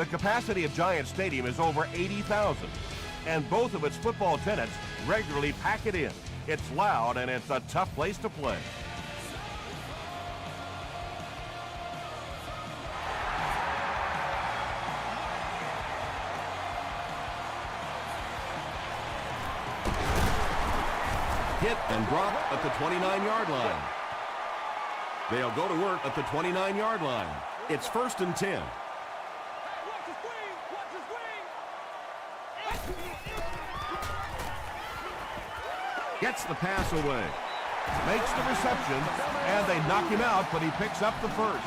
The capacity of Giant Stadium is over 80,000, and both of its football tenants regularly pack it in. It's loud and it's a tough place to play. Hit and drop at the 29-yard line. They'll go to work at the 29-yard line. It's 1st and 10. Gets the pass away. Makes the reception, and they knock him out, but he picks up the first.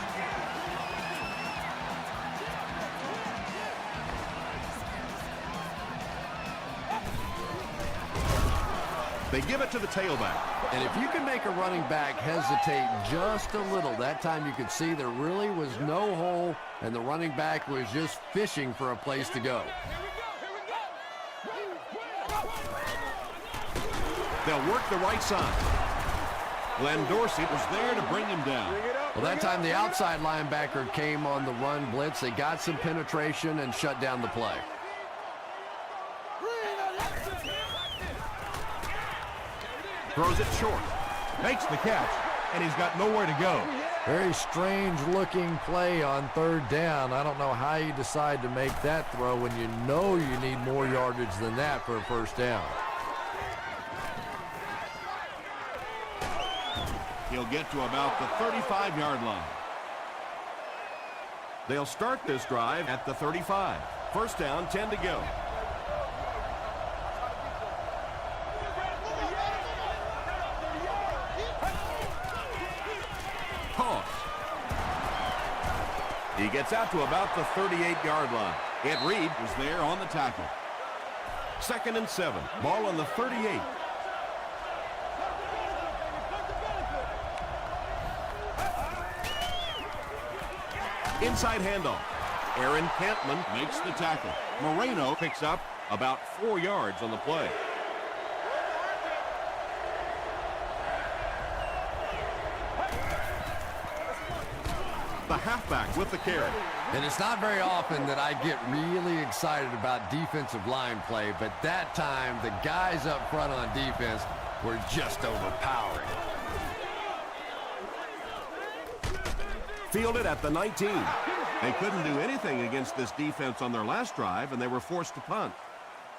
They give it to the tailback. And if you can make a running back hesitate just a little, that time you could see there really was no hole, and the running back was just fishing for a place to go. They'll work the right side. Glenn Dorsey was there to bring him down. Well, that time the outside linebacker came on the run blitz. They got some penetration and shut down the play. Throws it short. Makes the catch, and he's got nowhere to go. Very strange looking play on 3rd down. I don't know how you decide to make that throw when you know you need more yardage than that for a 1st down. He'll get to about the 35-yard line. They'll start this drive at the 35. 1st down, 10 to go. Toss. He gets out to about the 38-yard line. Ed Reed was there on the tackle. 2nd and 7. Ball on the 38. Inside handoff. Aaron Campman makes the tackle. Moreno picks up about 4 yards on the play. The halfback with the carry. And it's not very often that I get really excited about defensive line play, but that time the guys up front on defense were just overpowering. Fielded at the 19. They couldn't do anything against this defense on their last drive, and they were forced to punt.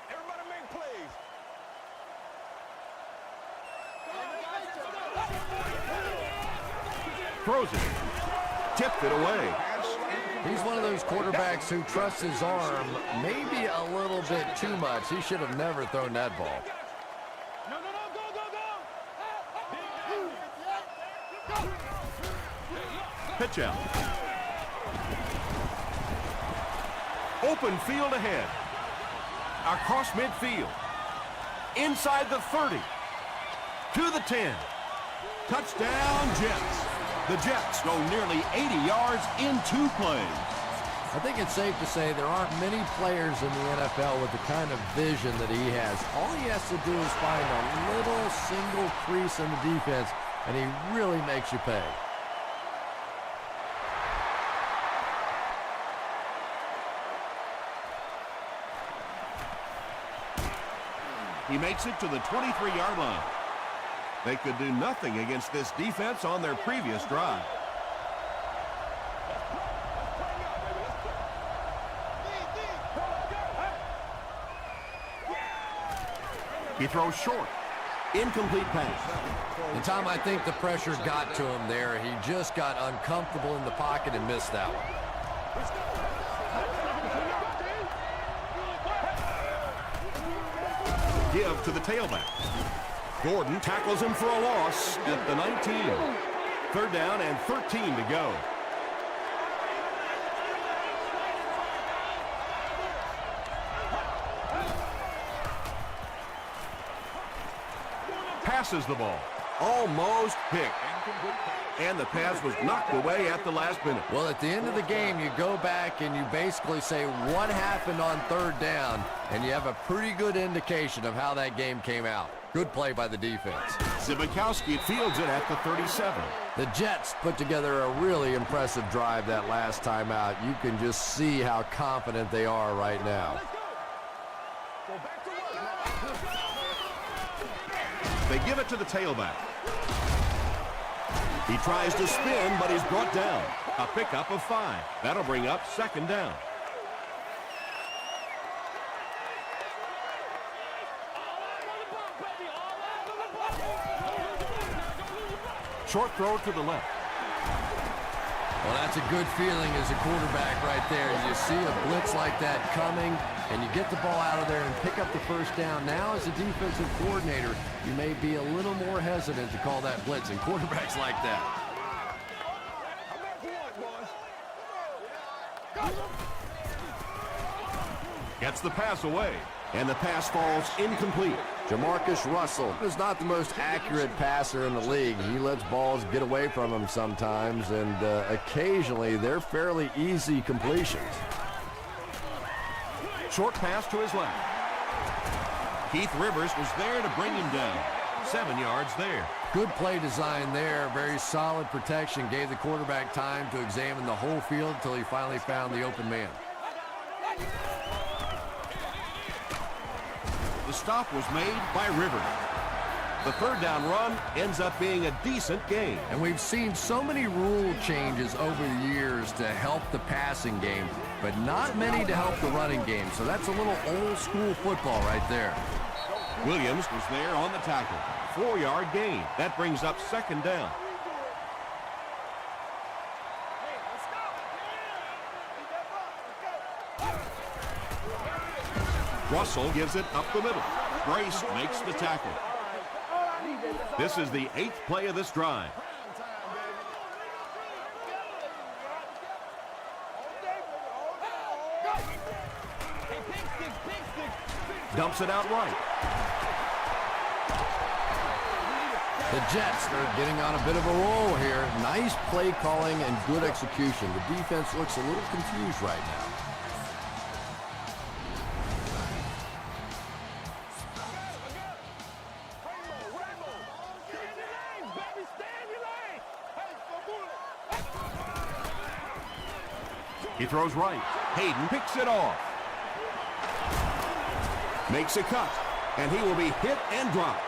Everybody make plays. Throws it. Tipped it away. He's one of those quarterbacks who trusts his arm maybe a little bit too much. He should have never thrown that ball. No, go, go, go. Pitch out. Open field ahead. Across midfield. Inside the 30. To the 10. Touchdown, Jets. The Jets go nearly 80 yards in 2 plays. I think it's safe to say there aren't many players in the NFL with the kind of vision that he has. All he has to do is find a little single crease in the defense, and he really makes you pay. He makes it to the 23-yard line. They could do nothing against this defense on their previous drive. He throws short. Incomplete pass. And Tom, I think the pressure got to him there. He just got uncomfortable in the pocket and missed that one. Give to the tailback. Gordon tackles him for a loss at the 19. 3rd down and 13 to go. Passes the ball. Almost picked. And the pass was knocked away at the last minute. Well, at the end of the game, you go back and you basically say what happened on 3rd down, and you have a pretty good indication of how that game came out. Good play by the defense. Zbikowski fields it at the 37. The Jets put together a really impressive drive that last time out. You can just see how confident they are right now. Go back to work. They give it to the tailback. He tries to spin, but he's brought down. A pickup of 5. That'll bring up 2nd down. Short throw to the left. Well, that's a good feeling as a quarterback right there. You see a blitz like that coming, and you get the ball out of there and pick up the first down. Now, as a defensive coordinator, you may be a little more hesitant to call that blitz, and quarterbacks like that. Gets the pass away, and the pass falls incomplete. Jamarcus Russell is not the most accurate passer in the league. He lets balls get away from him sometimes, and occasionally they're fairly easy completions. Short pass to his left. Keith Rivers was there to bring him down. 7 yards there. Good play design there. Very solid protection. Gave the quarterback time to examine the whole field until he finally found the open man. The stop was made by Rivers. The 3rd down run ends up being a decent gain. And we've seen so many rule changes over the years to help the passing game, but not many to help the running game. So that's a little old school football right there. Williams was there on the tackle. 4-yard gain. That brings up 2nd down. Russell gives it up the middle. Grace makes the tackle. This is the 8th play of this drive. Dumps it out right. The Jets are getting on a bit of a roll here. Nice play calling and good execution. The defense looks a little confused right now. He throws right. Hayden picks it off. Makes a cut. And he will be hit and dropped.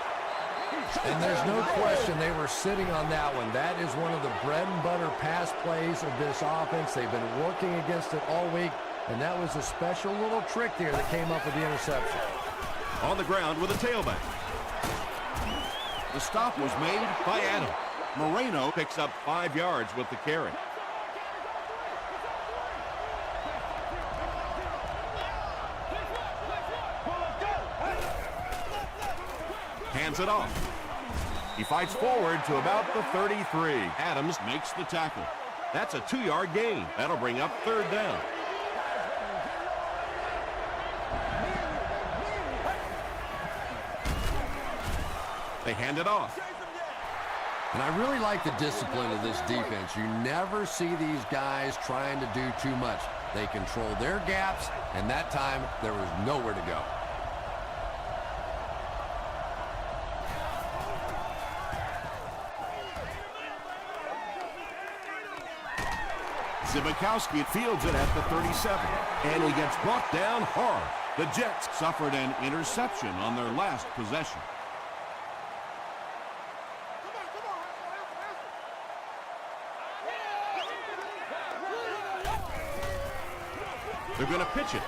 And there's no question they were sitting on that one. That is one of the bread and butter pass plays of this offense. They've been working against it all week, and that was a special little trick there that came up with the interception. On the ground with a tailback. The stop was made by Adam. Moreno picks up 5 yards with the carry. Hands it off. He fights forward to about the 33. Adams makes the tackle. That's a 2-yard gain. That'll bring up 3rd down. They hand it off. And I really like the discipline of this defense. You never see these guys trying to do too much. They control their gaps, and that time there was nowhere to go. Zbikowski fields it at the 37, and he gets brought down hard. The Jets suffered an interception on their last possession. They're going to pitch it.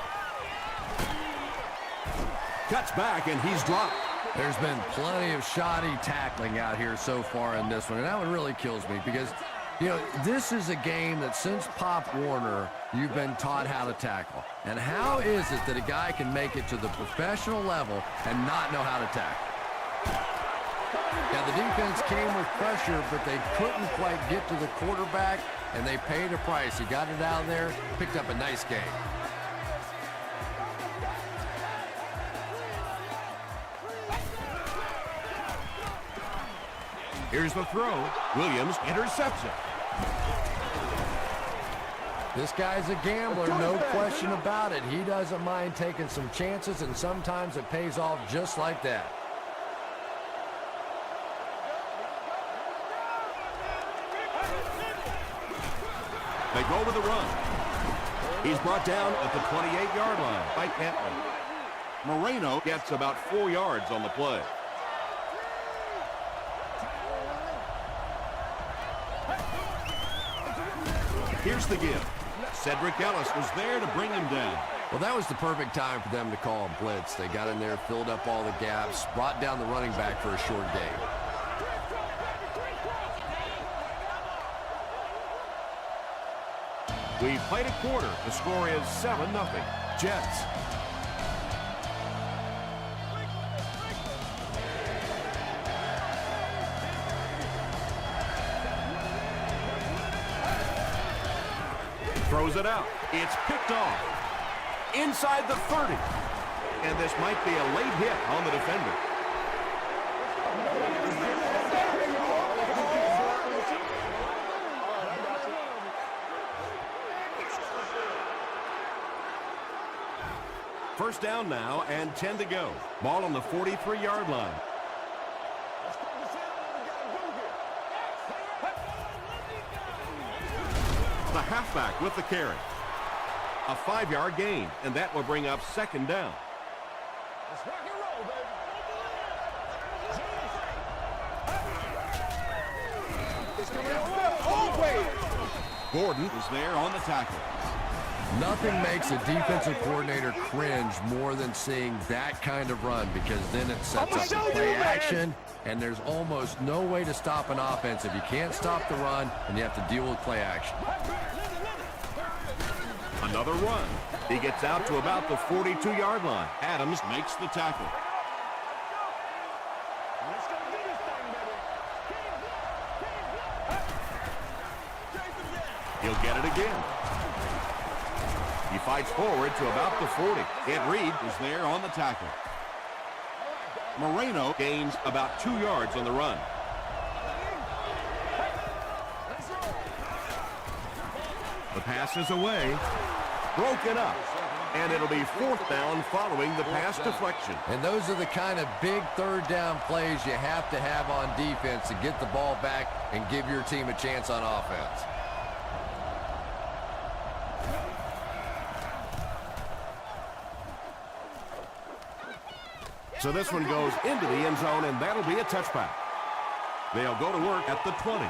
Cuts back, and he's dropped. There's been plenty of shoddy tackling out here so far in this one, and that one really kills me because, you know, this is a game that since Pop Warner, you've been taught how to tackle. And how is it that a guy can make it to the professional level and not know how to tackle? Yeah, the defense came with pressure, but they couldn't quite get to the quarterback, and they paid a price. He got it out there, picked up a nice game. Here's the throw. Williams intercepts it. This guy's a gambler, no question about it. He doesn't mind taking some chances, and sometimes it pays off just like that. They go with the run. He's brought down at the 28-yard line by Cantley. Moreno gets about 4 yards on the play. Here's the give. Cedric Ellis was there to bring him down. Well, that was the perfect time for them to call a blitz. They got in there, filled up all the gaps, brought down the running back for a short gain. We've played a quarter. The score is 7-0. Jets. Throws it out. It's picked off. Inside the 30. And this might be a late hit on the defender. First down now and 10 to go. Ball on the 43-yard line. The halfback with the carry. A 5-yard gain, and that will bring up second down. Let's rock and roll, baby. It's coming all the way. Gordon is there on the tackle. Nothing makes a defensive coordinator cringe more than seeing that kind of run, because then it sets up the play action, and there's almost no way to stop an offense if you can't stop the run and you have to deal with play action. Another run. He gets out to about the 42-yard line. Adams makes the tackle. Let's go do this thing, baby. He'll get it again. He fights forward to about the 40. Ed Reed is there on the tackle. Moreno gains about 2 yards on the run. The pass is away. Broken up. And it'll be fourth down following the pass deflection. And those are the kind of big third down plays you have to have on defense to get the ball back and give your team a chance on offense. So this one goes into the end zone, and that'll be a touchback. They'll go to work at the 20.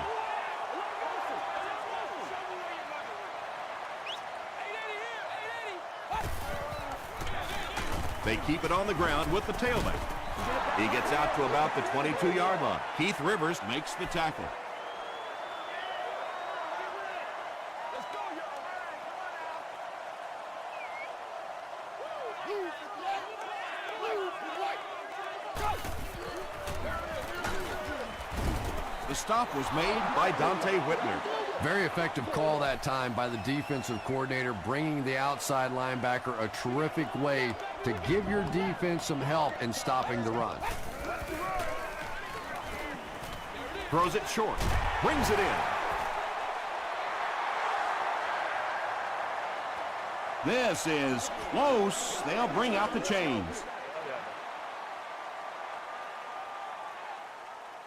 They keep it on the ground with the tailback. He gets out to about the 22-yard line. Keith Rivers makes the tackle. The stop was made by Dante Whitner. Very effective call that time by the defensive coordinator, bringing the outside linebacker a terrific way to give your defense some help in stopping the run. Throws it short. Brings it in. This is close. They'll bring out the chains.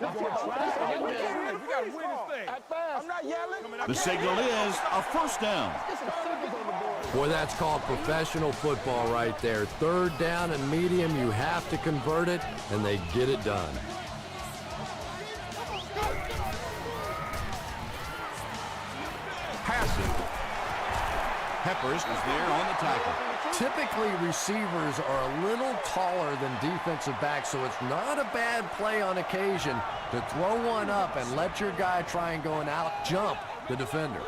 We gotta win this thing. I'm not yelling. The signal is a first down. Boy, that's called professional football right there. Third down and medium, you have to convert it, and they get it done. Passing. Peppers is there on the tackle. Typically, receivers are a little taller than defensive backs, so it's not a bad play on occasion to throw one up and let your guy try and go and out-jump the defender.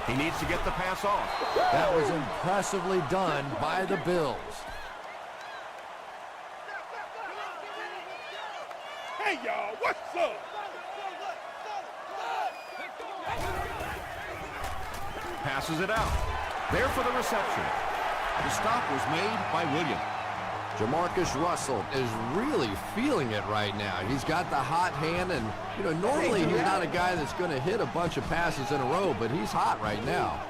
He needs to get the pass off. That was impressively done by the Bills. Hey, y'all, what's up? Passes it out. There for the reception. The stop was made by Williams. Jamarcus Russell is really feeling it right now. He's got the hot hand, and normally he's not a guy that's going to hit a bunch of passes in a row, but he's hot right now.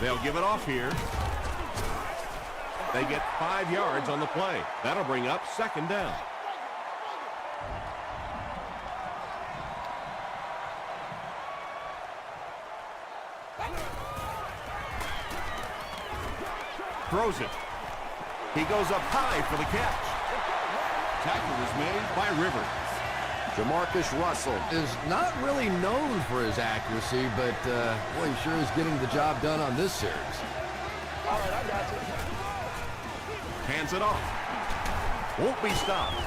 They'll give it off here. They get 5 yards on the play. That'll bring up second down. Throws it. He goes up high for the catch. Tackle is made by Rivers. Jamarcus Russell is not really known for his accuracy, but boy, he sure is getting the job done on this series. All right, I got you. Hands it off. Won't be stopped.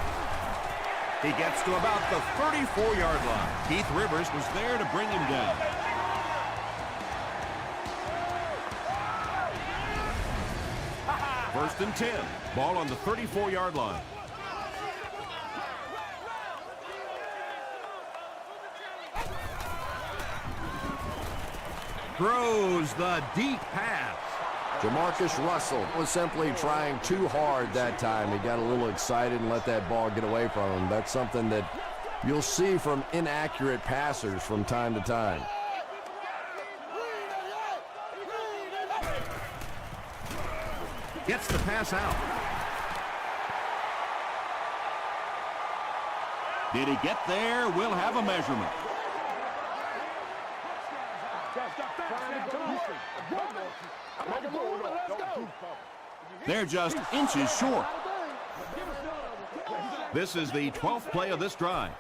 He gets to about the 34-yard line. Keith Rivers was there to bring him down. First and 10. Ball on the 34-yard line. Throws the deep pass. Jamarcus Russell was simply trying too hard that time. He got a little excited and let that ball get away from him. That's something that you'll see from inaccurate passers from time to time. Gets the pass out. Did he get there? We'll have a measurement. They're just inches short. This is the 12th play of this drive.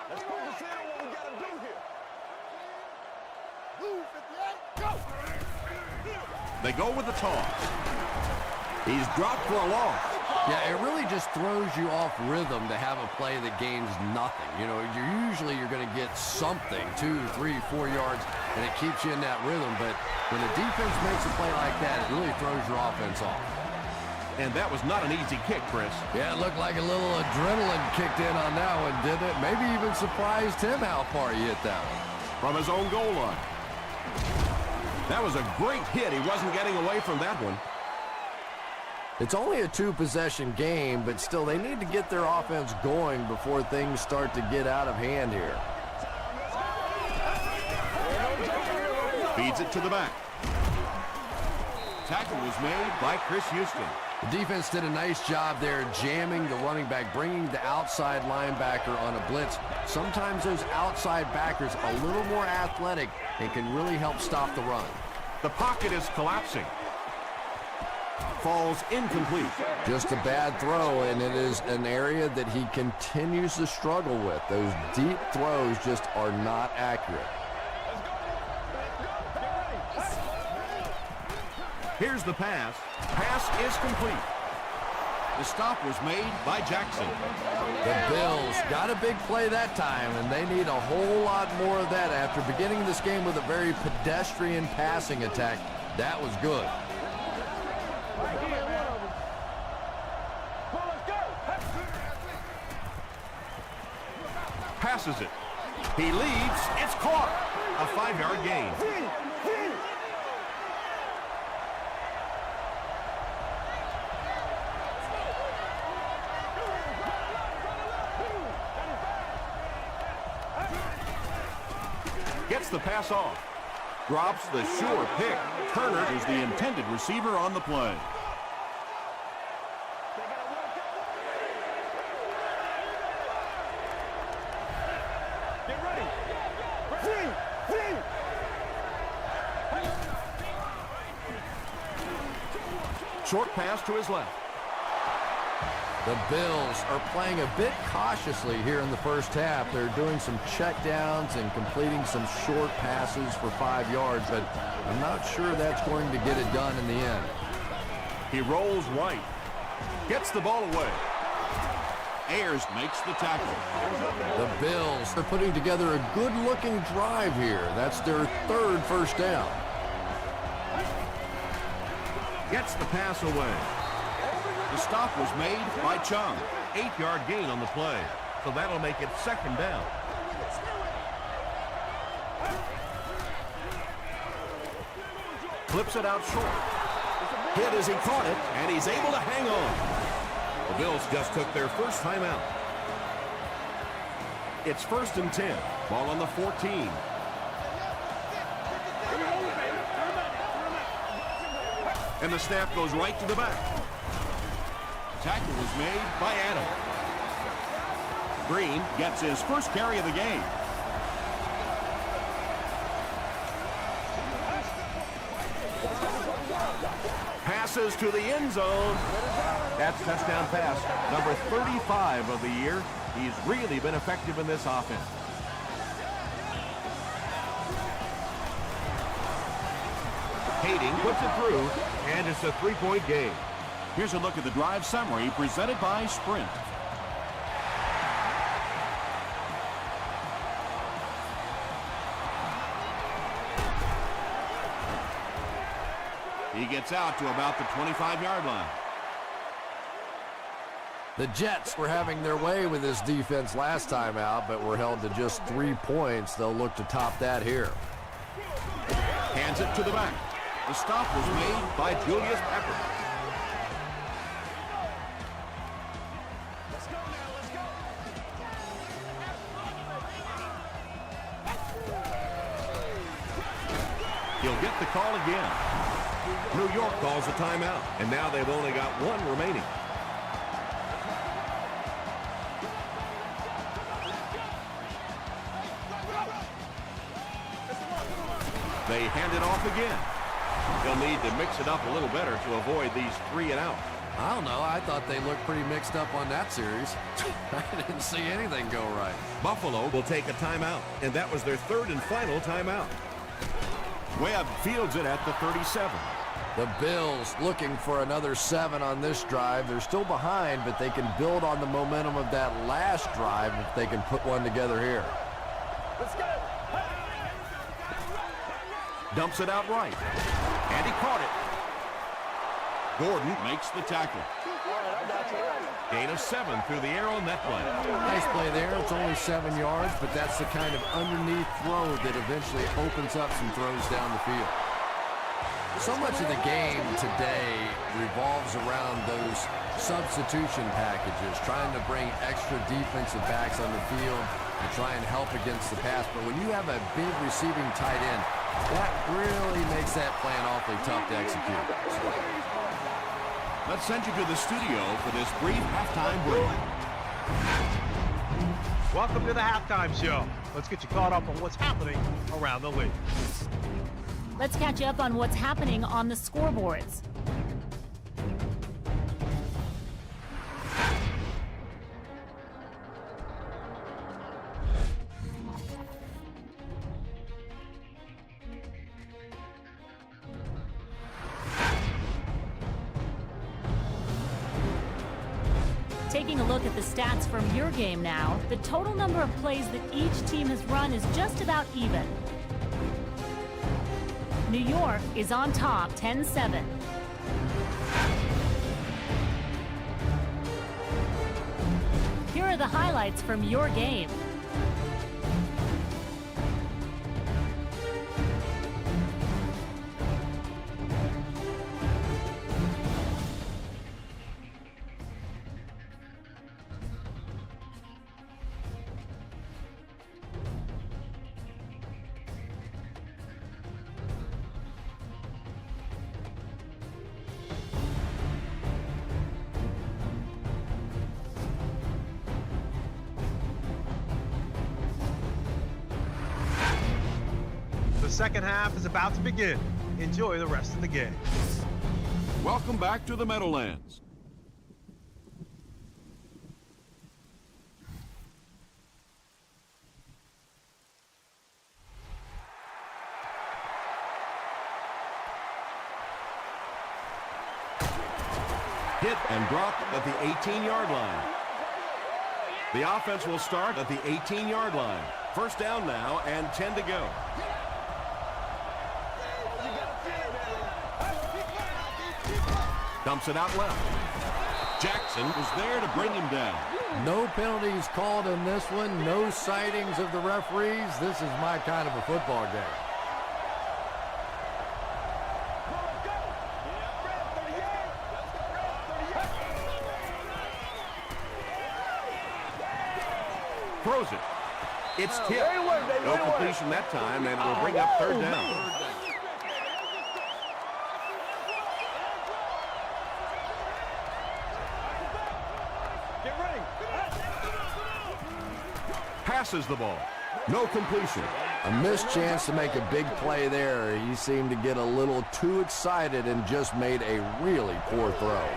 Let's focus in on what we got to do here. They go with the toss. He's dropped for a loss. Yeah, it really just throws you off rhythm to have a play that gains nothing. You know, you're going to get something, 2, 3, 4 yards, and it keeps you in that rhythm. But when the defense makes a play like that, it really throws your offense off. And that was not an easy kick, Chris. Yeah, it looked like a little adrenaline kicked in on that one, didn't it? Maybe even surprised him how far he hit that one. From his own goal line. That was a great hit. He wasn't getting away from that one. It's only a 2-possession game, but still they need to get their offense going before things start to get out of hand here. Feeds it to the back. Tackle was made by Chris Houston. The defense did a nice job there jamming the running back, bringing the outside linebacker on a blitz. Sometimes those outside backers are a little more athletic and can really help stop the run. The pocket is collapsing. Falls incomplete. Just a bad throw, and it is an area that he continues to struggle with. Those deep throws just are not accurate. Here's the pass. Pass is complete. The stop was made by Jackson. The Bills got a big play that time, and they need a whole lot more of that. After beginning this game with a very pedestrian passing attack, that was good. Passes it. He leads. It's caught. A 5-yard gain. Gets the pass off. Drops the sure pick. Turner is the intended receiver on the play. Get ready. Short pass to his left. The Bills are playing a bit cautiously here in the first half. They're doing some checkdowns and completing some short passes for 5 yards, but I'm not sure that's going to get it done in the end. He rolls right. Gets the ball away. Ayers makes the tackle. The Bills are putting together a good-looking drive here. That's their 3rd first down. Gets the pass away. The stop was made by Chung. 8-yard gain on the play. So that'll make it 2nd down. Flips it out short. Hit as he caught it, and he's able to hang on. The Bills just took their first time out. It's 1st and 10. Ball on the 14. And the snap goes right to the back. Tackle was made by Adam. Green gets his first carry of the game. Passes to the end zone. That's touchdown pass number 35 of the year. He's really been effective in this offense. Kading puts it through, and it's a 3-point game. Here's a look at the drive summary presented by Sprint. He gets out to about the 25-yard line. The Jets were having their way with this defense last time out, but were held to just 3 points. They'll look to top that here. Hands it to the back. The stop was made by Julius Peppers. He'll get the call again. New York calls a timeout, and now they've only got one remaining. They hand it off again. They'll need to mix it up a little better to avoid these 3 and out. I don't know. I thought they looked pretty mixed up on that series. I didn't see anything go right. Buffalo will take a timeout, and that was their 3rd and final timeout. Webb fields it at the 37. The Bills looking for another 7 on this drive. They're still behind, but they can build on the momentum of that last drive if they can put one together here. Let's go. Dumps it out right. And he caught it. Gordon makes the tackle. Gain of 7 through the air on that play. Nice play there. It's only 7 yards, but that's the kind of underneath throw that eventually opens up some throws down the field. So much of the game today revolves around those substitution packages, trying to bring extra defensive backs on the field and try and help against the pass. But when you have a big receiving tight end, that really makes that plan awfully tough to execute. Let's send you to the studio for this brief halftime break. Welcome to the halftime show. Let's get you caught up on what's happening around the league. Let's catch you up on what's happening on the scoreboards. Taking a look at the stats from your game now, the total number of plays that each team has run is just about even. New York is on top, 10-7. Here are the highlights from your game. The second half is about to begin. Enjoy the rest of the game. Welcome back to the Meadowlands. Hit and dropped at the 18-yard line. The offense will start at the 18-yard line. First down now and 10 to go. Dumps it out left. Jackson was there to bring him down. No penalties called in this one. No sightings of the referees. This is my kind of a football game. Throws it. It's tipped. No completion that time, and it will bring up third down. Passes the ball. No completion. A missed chance to make a big play there. He seemed to get a little too excited and just made a really poor throw.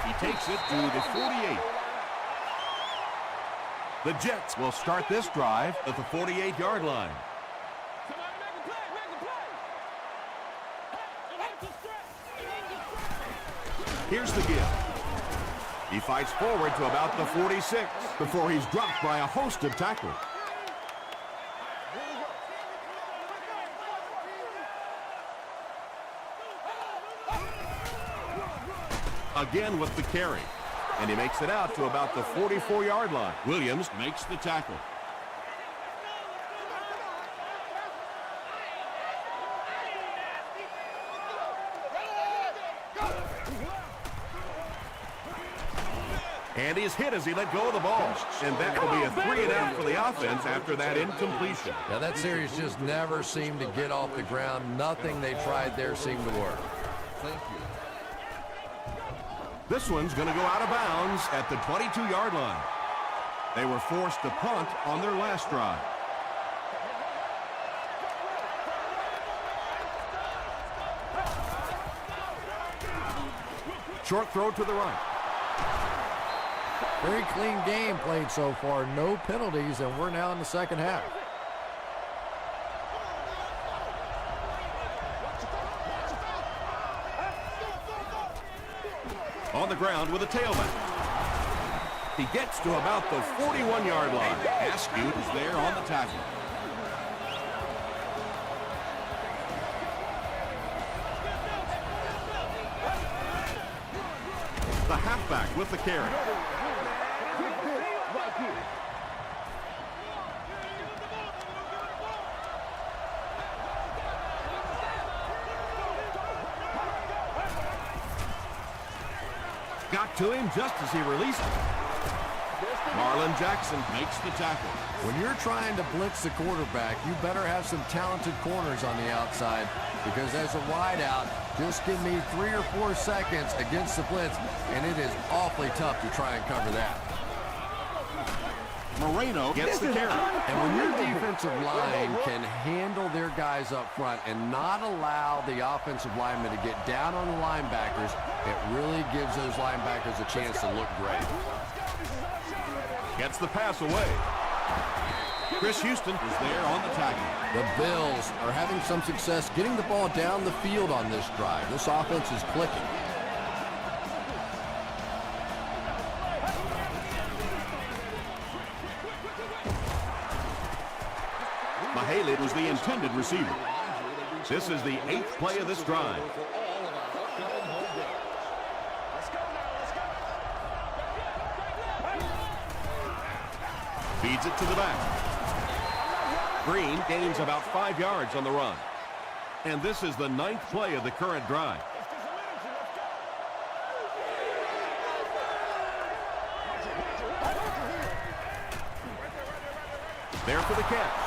He takes it to the 48. The Jets will start this drive at the 48-yard line. Here's the give. He fights forward to about the 46 before he's dropped by a host of tacklers. Again with the carry. And he makes it out to about the 44-yard line. Williams makes the tackle. And he's hit as he let go of the ball. And that will be a 3 and out for the offense after that incompletion. Yeah, that series just never seemed to get off the ground. Nothing they tried there seemed to work. Thank you. This one's going to go out of bounds at the 22-yard line. They were forced to punt on their last drive. Short throw to the right. Very clean game played so far. No penalties, and we're now in the second half. On the ground with a tailback. He gets to about the 41-yard line. Askew is there on the tackle. The halfback with the carry. Got to him just as he released it. Marlon Jackson makes the tackle. When you're trying to blitz the quarterback, you better have some talented corners on the outside, because as a wideout, just give me 3 or 4 seconds against the blitz, and it is awfully tough to try and cover that. Moreno gets the carry. And when your defensive line can handle their guys up front and not allow the offensive linemen to get down on the linebackers, it really gives those linebackers a chance to look great. Gets the pass away. Chris Houston is there on the tackle. The Bills are having some success getting the ball down the field on this drive. This offense is clicking. Mahaley was the intended receiver. This is the 8th play of this drive. Feeds it to the back. Green gains about 5 yards on the run. And this is the 9th play of the current drive. There for the catch.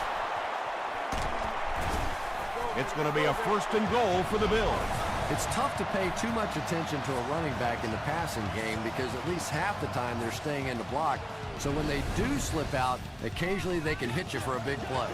It's going to be a 1st and goal for the Bills. It's tough to pay too much attention to a running back in the passing game because at least half the time they're staying in the block. So when they do slip out, occasionally they can hit you for a big play.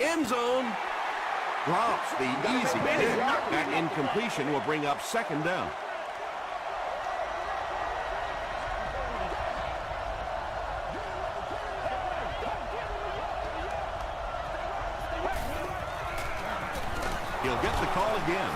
End zone. Drops the easy pick. That incompletion will bring up 2nd down. He'll get the call again.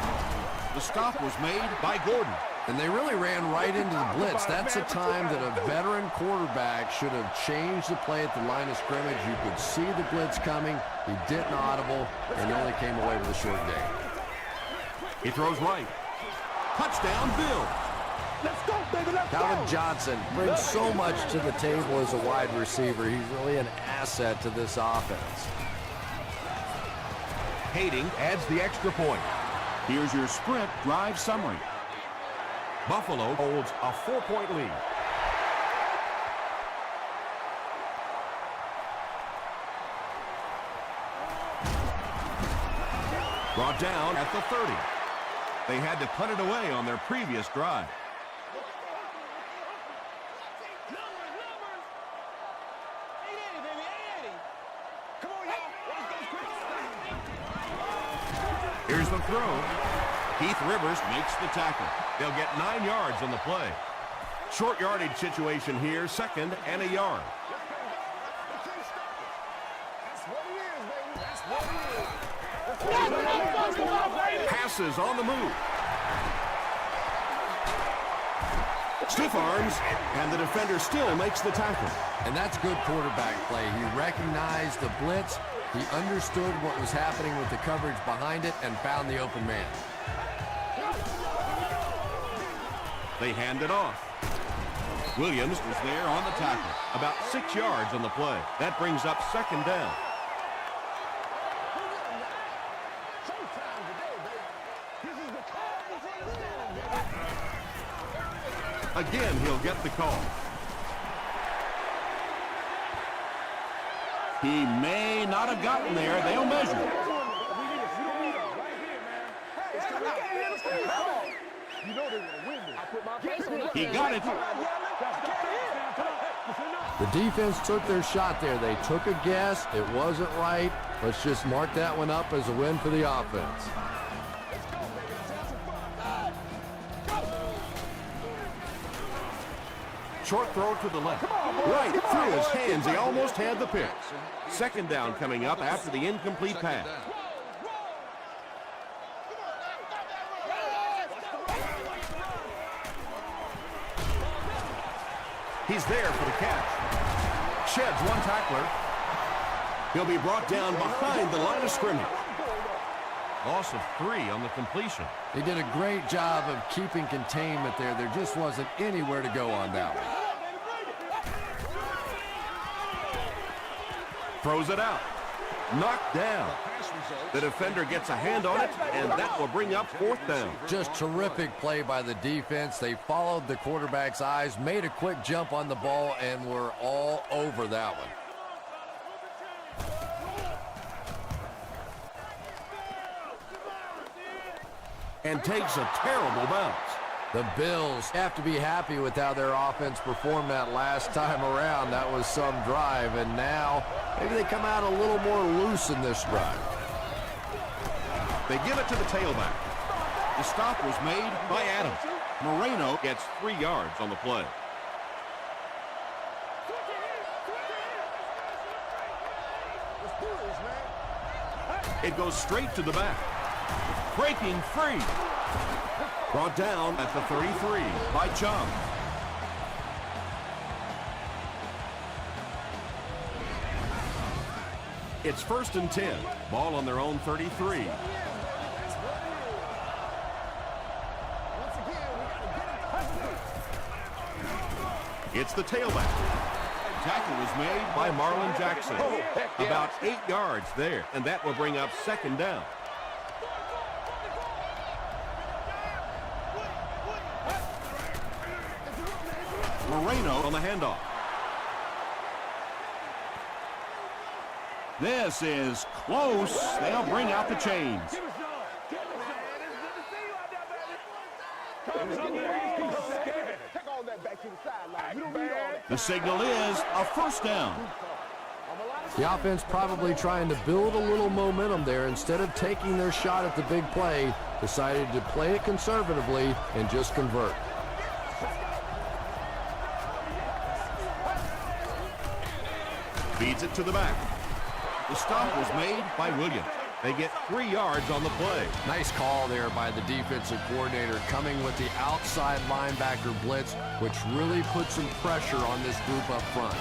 The stop was made by Gordon. And they really ran right into the blitz. That's a time that a veteran quarterback should have changed the play at the line of scrimmage. You could see the blitz coming. He didn't audible, and only came away with a short gain. He throws right. Touchdown, Bill. Let's go, baby. Let's Calvin go. Johnson brings so much to the table as a wide receiver. He's really an asset to this offense. Hayden adds the extra point. Here's your sprint drive summary. Buffalo holds a 4-point lead. Brought down at the 30. They had to punt it away on their previous drive. Here's the throw. Keith Rivers makes the tackle. They'll get 9 yards on the play. Short yardage situation here, 2nd and a yard. Passes on the move. Stiff arms, and the defender still makes the tackle. And that's good quarterback play. He recognized the blitz. He understood what was happening with the coverage behind it and found the open man. They hand it off. Williams was there on the tackle. About 6 yards on the play. That brings up 2nd down. Again, he'll get the call. He may not have gotten there. They'll measure. He got it. The defense took their shot there. They took a guess. It wasn't right. Let's just mark that one up as a win for the offense. Short throw to the left. Right through his hands. He almost had the pick. 2nd down coming up after the incomplete pass. He's there for the catch. Sheds one tackler. He'll be brought down behind the line of scrimmage. Loss of 3 on the completion. He did a great job of keeping containment there. There just wasn't anywhere to go on that one. Throws it out. Knocked down. The defender gets a hand on it, and that will bring up 4th down. Just terrific play by the defense. They followed the quarterback's eyes, made a quick jump on the ball, and were all over that one. And takes a terrible bounce. The Bills have to be happy with how their offense performed that last time around. That was some drive, and now maybe they come out a little more loose in this drive. They give it to the tailback. The stop was made by Adams. Moreno gets 3 yards on the play. It goes straight to the back. Breaking free. Brought down at the 33 by Chung. It's 1st and 10. Ball on their own 33. It's the tailback. Tackle was made by Marlon Jackson. About 8 yards there, and that will bring up 2nd down. Moreno on the handoff. This is close. They'll bring out the chains. The signal is a 1st down. The offense probably trying to build a little momentum there. Instead of taking their shot at the big play, decided to play it conservatively and just convert. Feeds it to the back. The stop was made by Williams. They get 3 yards on the play. Nice call there by the defensive coordinator, coming with the outside linebacker blitz, which really put some pressure on this group up front.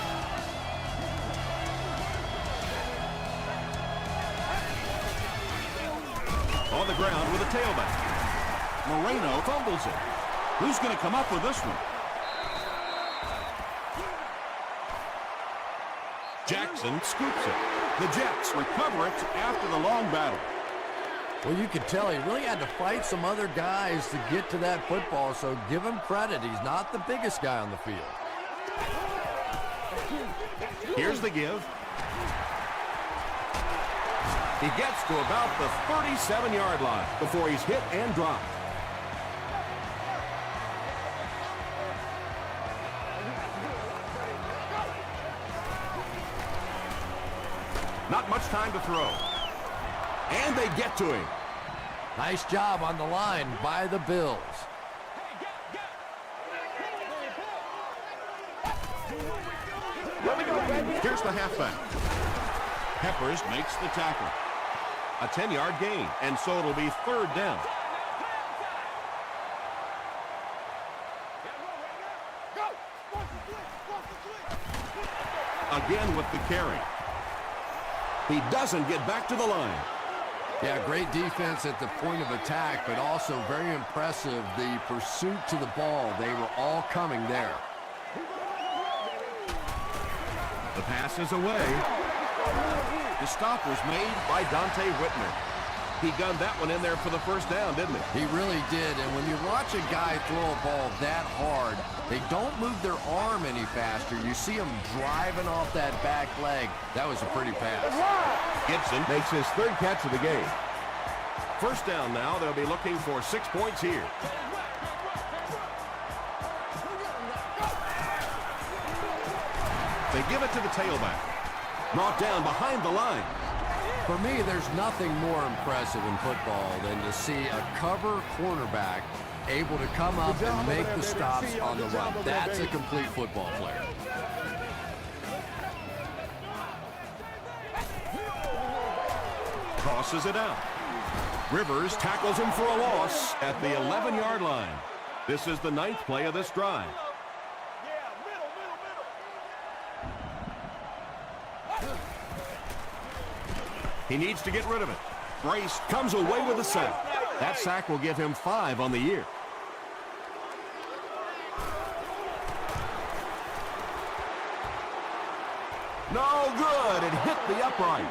On the ground with a tailback. Moreno fumbles it. Who's going to come up with this one? Jackson scoops it. The Jets recover it after the long battle. Well, you could tell he really had to fight some other guys to get to that football, so give him credit. He's not the biggest guy on the field. Here's the give. He gets to about the 37-yard line before he's hit and dropped. Not much time to throw. And they get to him. Nice job on the line by the Bills. Here's the halfback. Peppers makes the tackle. A 10-yard gain, and so it'll be third down. Again with the carry. He doesn't get back to the line. Yeah, great defense at the point of attack, but also very impressive the pursuit to the ball. They were all coming there. The pass is away. The stop was made by Dante Whitner. He gunned that one in there for the first down, didn't he? He really did, and when you watch a guy throw a ball that hard, they don't move their arm any faster. You see him driving off that back leg. That was a pretty pass. Gibson makes his third catch of the game. First down now. They'll be looking for 6 points here. They give it to the tailback. Brought down behind the line. For me, there's nothing more impressive in football than to see a cover cornerback able to come up and make the stops on the run. That's a complete football player. Tosses it out. Rivers tackles him for a loss at the 11-yard line. This is the 9th play of this drive. He needs to get rid of it. Brace comes away with a sack. That sack will give him 5 on the year. No good. It hit the upright.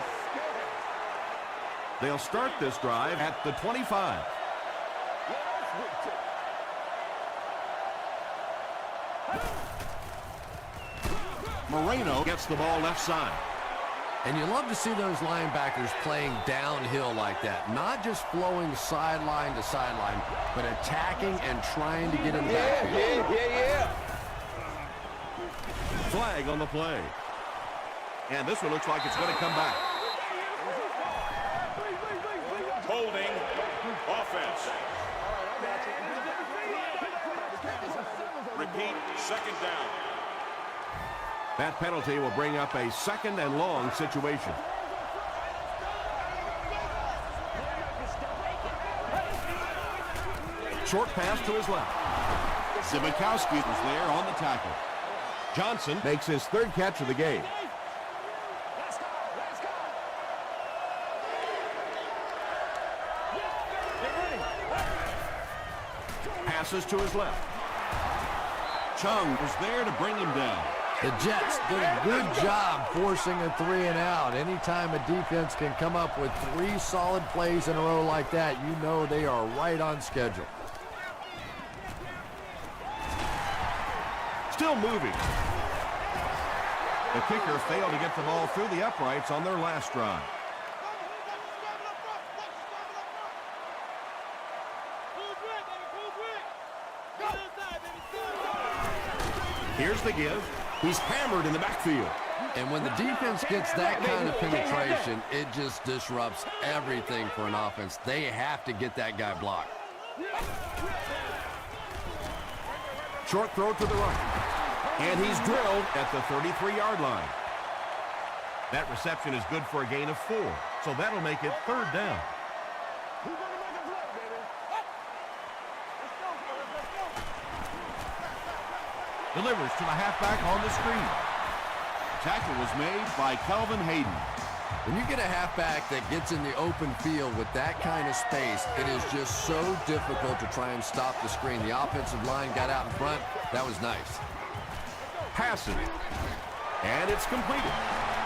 They'll start this drive at the 25. Moreno gets the ball left side. And you love to see those linebackers playing downhill like that. Not just flowing sideline to sideline, but attacking and trying to get in the backfield. Flag on the play. And this one looks like it's going to come back. Holding offense. Repeat, second down. That penalty will bring up a second and long situation. Short pass to his left. Zibikowski was there on the tackle. Johnson makes his third catch of the game. Passes to his left. Chung was there to bring him down. The Jets did a good job forcing a 3-and-out. Anytime a defense can come up with 3 solid plays in a row like that, you know they are right on schedule. Still moving. The kicker failed to get the ball through the uprights on their last drive. Here's the give. He's hammered in the backfield. And when the defense gets that kind of penetration, it just disrupts everything for an offense. They have to get that guy blocked. Short throw to the right. And he's drilled at the 33-yard line. That reception is good for a gain of 4. So that'll make it third down. Delivers to the halfback on the screen. Tackle was made by Calvin Hayden. When you get a halfback that gets in the open field with that kind of space, it is just so difficult to try and stop the screen. The offensive line got out in front. That was nice. Passes. And it's completed.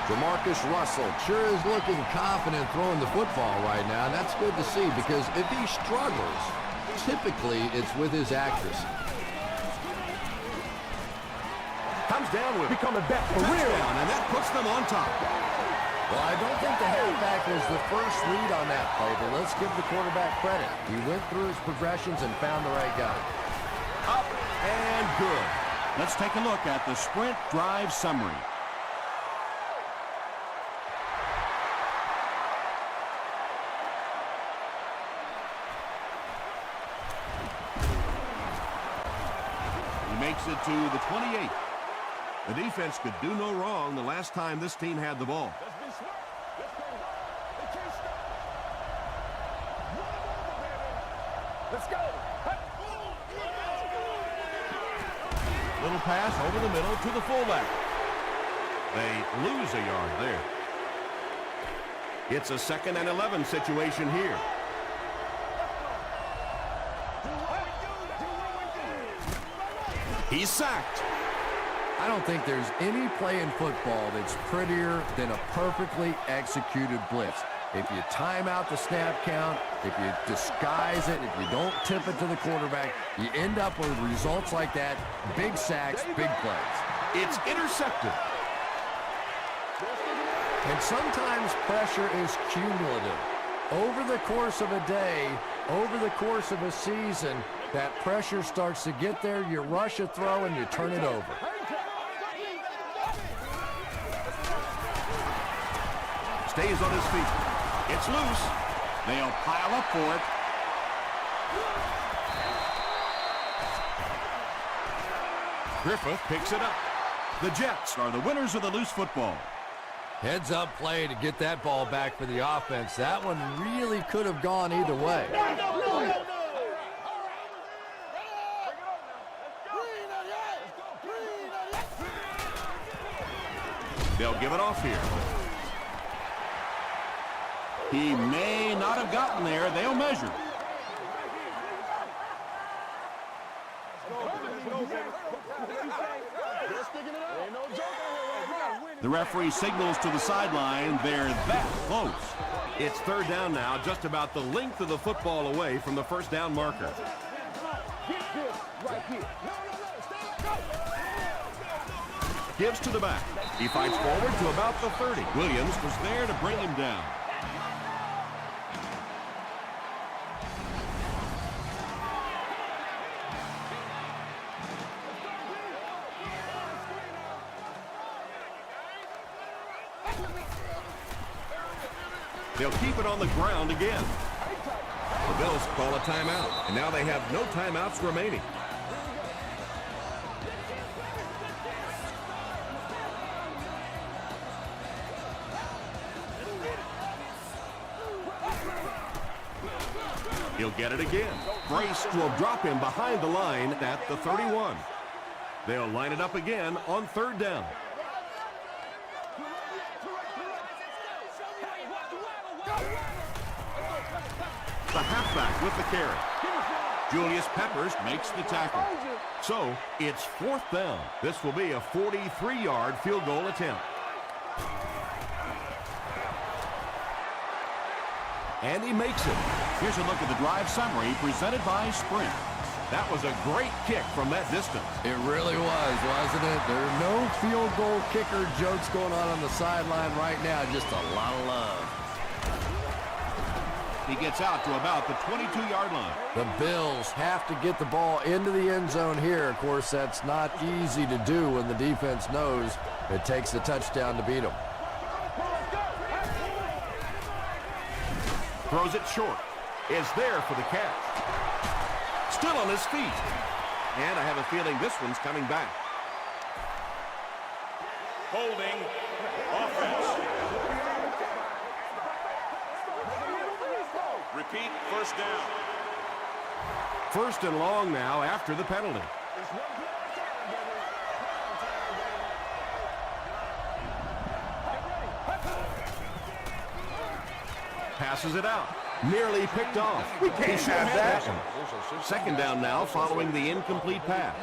Jamarcus Russell sure is looking confident throwing the football right now, and that's good to see because if he struggles, typically it's with his accuracy. Comes down with Coming back for real. touchdown, and that puts them on top. Well, I don't think the halfback was the first read on that play, but let's give the quarterback credit. He went through his progressions and found the right guy. Up and good. Let's take a look at the sprint drive summary. He makes it to the 28. The defense could do no wrong the last time this team had the ball. Let's go. Little pass over the middle to the fullback. They lose a yard there. It's a 2nd and 11 situation here. He's sacked. I don't think there's any play in football that's prettier than a perfectly executed blitz. If you time out the snap count, if you disguise it, if you don't tip it to the quarterback, you end up with results like that, big sacks, big plays. It's intercepted. And sometimes pressure is cumulative. Over the course of a day, over the course of a season, that pressure starts to get there, you rush a throw, and you turn it over. Stays on his feet. It's loose. They'll pile up for it. Griffith picks it up. The Jets are the winners of the loose football. Heads up play to get that ball back for the offense. That one really could have gone either way. They'll give it off here. He may not have gotten there. They'll measure. The referee signals to the sideline. They're that close. It's 3rd down now, just about the length of the football away from the first down marker. Gives to the back. He fights forward to about the 30. Williams was there to bring him down. They'll keep it on the ground again. The Bills call a timeout, and now they have no timeouts remaining. He'll get it again. Brace will drop him behind the line at the 31. They'll line it up again on 3rd down. The halfback with the carry. Julius Peppers makes the tackle. So it's 4th down. This will be a 43-yard field goal attempt. And he makes it. Here's a look at the drive summary presented by Sprint. That was a great kick from that distance. It really was, wasn't it? There are no field goal kicker jokes going on the sideline right now. Just a lot of love. He gets out to about the 22-yard line. The Bills have to get the ball into the end zone here. Of course, that's not easy to do when the defense knows it takes a touchdown to beat them. Throws it short. Is there for the catch. Still on his feet. And I have a feeling this one's coming back. Holding offense. Repeat, 1st down. 1st and long now after the penalty. passes it out. Nearly picked off. We can't have that one. Second down now following the incomplete pass.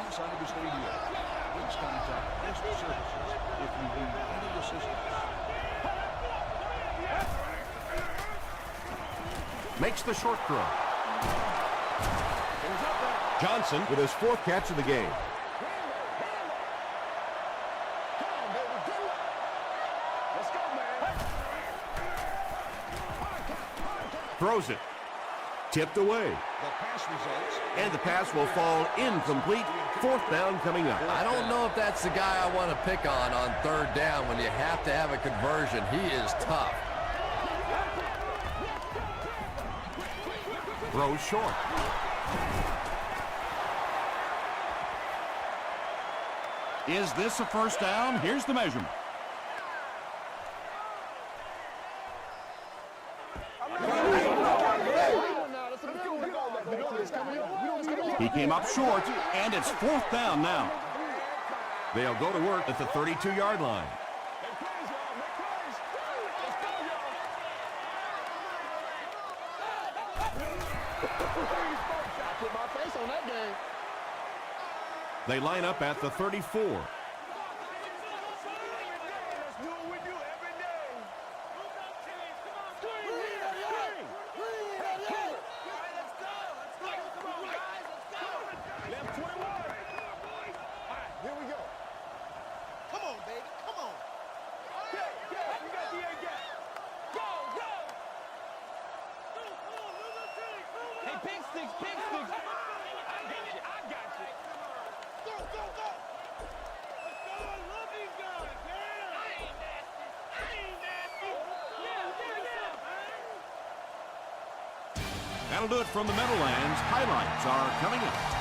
Makes the short throw. Johnson with his 4th catch of the game. Throws it. Tipped away. And the pass will fall incomplete. 4th down coming up. I don't know if that's the guy I want to pick on 3rd down when you have to have a conversion. He is tough. Throws short. Is this a first down? Here's the measurement. He came up short, and it's 4th down now. They'll go to work at the 32-yard line. They line up at the 34. That'll do it from the Meadowlands. Highlights are coming up.